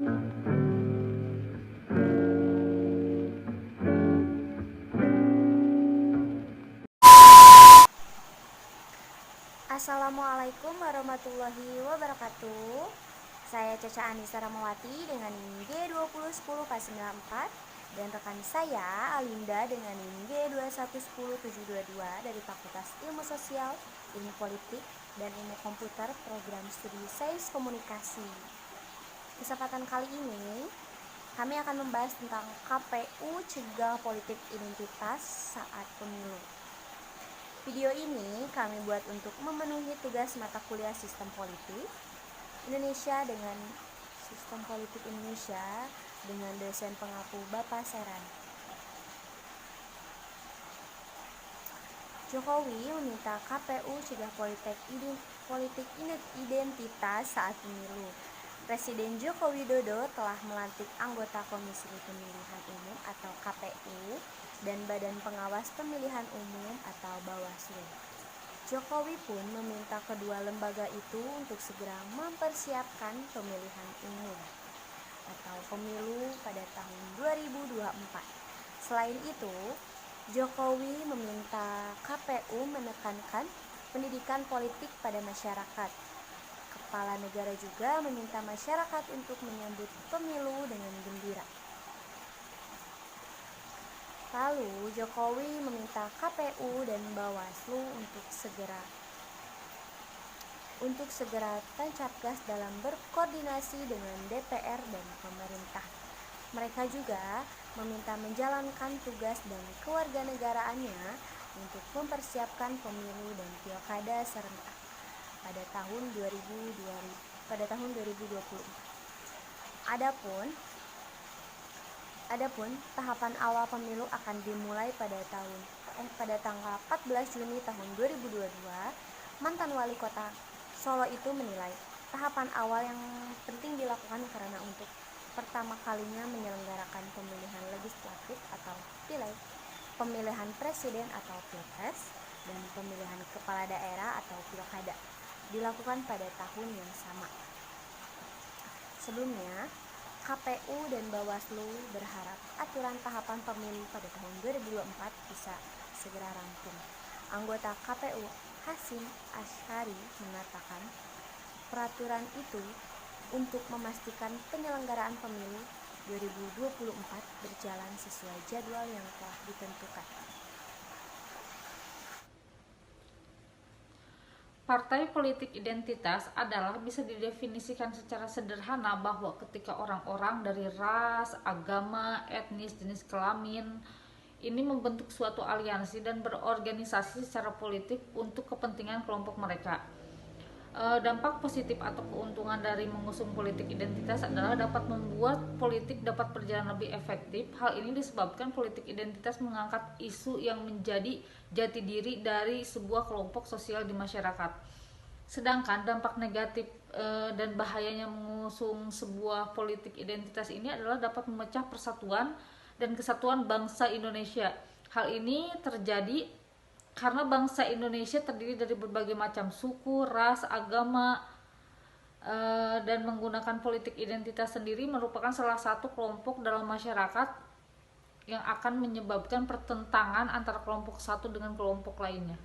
Assalamualaikum warahmatullahi wabarakatuh. Saya Caca Anissa Ramawati dengan NIM G20104 dan rekan saya Alinda dengan NIM G2110722 dari Fakultas Ilmu Sosial, Ilmu Politik, dan Ilmu Komputer Program Studi Sains Komunikasi. Kesempatan kali ini kami akan membahas tentang KPU Cegah Politik Identitas saat Pemilu. Video ini kami buat untuk memenuhi tugas mata kuliah Sistem Politik Indonesia dengan Sistem Politik Indonesia dengan dosen pengaku Bapak Seran. Jokowi meminta KPU cegah politik identitas saat pemilu. Presiden Joko Widodo telah melantik anggota Komisi Pemilihan Umum atau KPU dan Badan Pengawas Pemilihan Umum atau Bawaslu. Jokowi pun meminta kedua lembaga itu untuk segera mempersiapkan pemilihan umum atau pemilu pada tahun 2024. Selain itu, Jokowi meminta KPU menekankan pendidikan politik pada masyarakat. Kepala negara juga meminta masyarakat untuk menyambut pemilu dengan gembira. Lalu Jokowi meminta KPU dan Bawaslu untuk segera tancap gas dalam berkoordinasi dengan DPR dan pemerintah. Mereka juga meminta menjalankan tugas dan kewarganegaraannya untuk mempersiapkan pemilu dan pilkada serentak pada tahun 2020. Adapun tahapan awal pemilu akan dimulai pada tanggal 14 Juni tahun 2022. Mantan wali kota Solo itu menilai tahapan awal yang penting dilakukan karena untuk pertama kalinya menyelenggarakan pemilihan legislatif atau pileg, pemilihan presiden atau pilpres, dan pemilihan kepala daerah atau pilkada dilakukan pada tahun yang sama. Sebelumnya, KPU dan Bawaslu berharap aturan tahapan pemilu pada tahun 2024 bisa segera rampung. Anggota KPU Hasyim Asyari mengatakan peraturan itu untuk memastikan penyelenggaraan pemilu 2024 berjalan sesuai jadwal yang telah ditentukan. Partai politik identitas adalah bisa didefinisikan secara sederhana bahwa ketika orang-orang dari ras, agama, etnis, jenis kelamin ini membentuk suatu aliansi dan berorganisasi secara politik untuk kepentingan kelompok mereka. Dampak positif atau keuntungan dari mengusung politik identitas adalah dapat membuat politik dapat berjalan lebih efektif. Hal ini disebabkan politik identitas mengangkat isu yang menjadi jati diri dari sebuah kelompok sosial di masyarakat. Sedangkan dampak negatif dan bahayanya mengusung sebuah politik identitas ini adalah dapat memecah persatuan dan kesatuan bangsa Indonesia. Hal ini terjadi karena bangsa Indonesia terdiri dari berbagai macam suku, ras, agama, dan menggunakan politik identitas sendiri merupakan salah satu kelompok dalam masyarakat yang akan menyebabkan pertentangan antara kelompok satu dengan kelompok lainnya.